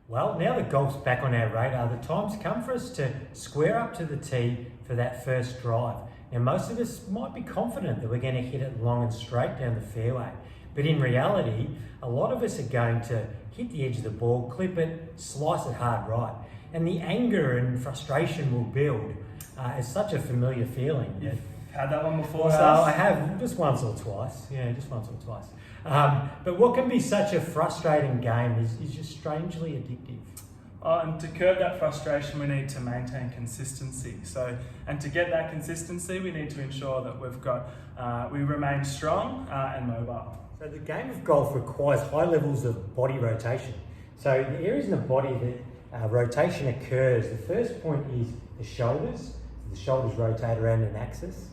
Well, now that golf's back on our radar, the time's come for us to square up to the tee for that first drive. Now, most of us might be confident that we're going to hit it long and straight down the fairway, but in reality, a lot of us are going to hit the edge of the ball, clip it, slice it hard right. And the anger and frustration will build. It's such a familiar feeling. You've had that one before, Well, I have just once or twice. Yeah, just once or twice. But what can be such a frustrating game is just strangely addictive. And to curb that frustration, we need to maintain consistency. And to get that consistency, we need to ensure that we remain strong and mobile. So the game of golf requires high levels of body rotation. So the areas in the body that rotation occurs, the first point is the shoulders. The shoulders rotate around an axis.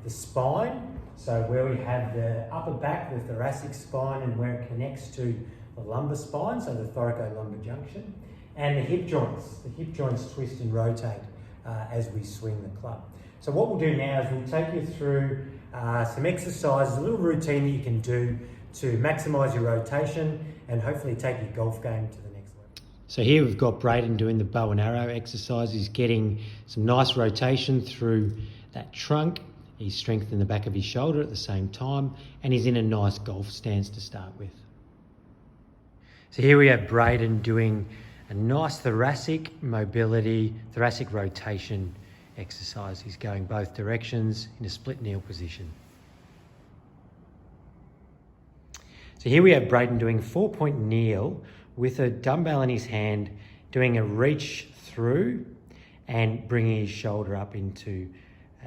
The spine, so where we have the upper back, the thoracic spine, and where it connects to the lumbar spine, so the thoracolumbar junction. And the hip joints. The hip joints twist and rotate as we swing the club. So what we'll do now is we'll take you through some exercises, a little routine that you can do to maximise your rotation and hopefully take your golf game to the next level. So here we've got Braden doing the bow and arrow exercise. He's getting some nice rotation through that trunk. He's strengthening the back of his shoulder at the same time, and he's in a nice golf stance to start with. So here we have Braden doing a nice thoracic mobility, thoracic rotation exercise. He's going both directions in a split kneel position. So here we have Braden doing 4-point kneel with a dumbbell in his hand, doing a reach through and bringing his shoulder up into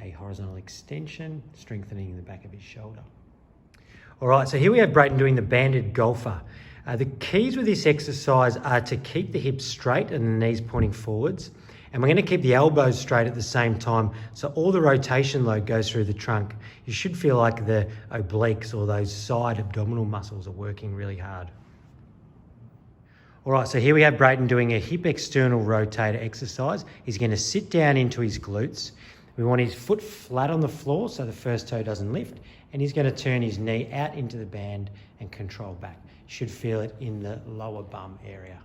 a horizontal extension, strengthening the back of his shoulder. All right, so here we have Braden doing the banded golfer. The keys with this exercise are to keep the hips straight and the knees pointing forwards. And we're going to keep the elbows straight at the same time, so all the rotation load goes through the trunk. You should feel like the obliques or those side abdominal muscles are working really hard. All right, so here we have Braden doing a hip external rotator exercise. He's going to sit down into his glutes. We want his foot flat on the floor so the first toe doesn't lift, and he's going to turn his knee out into the band and control back. You should feel it in the lower bum area.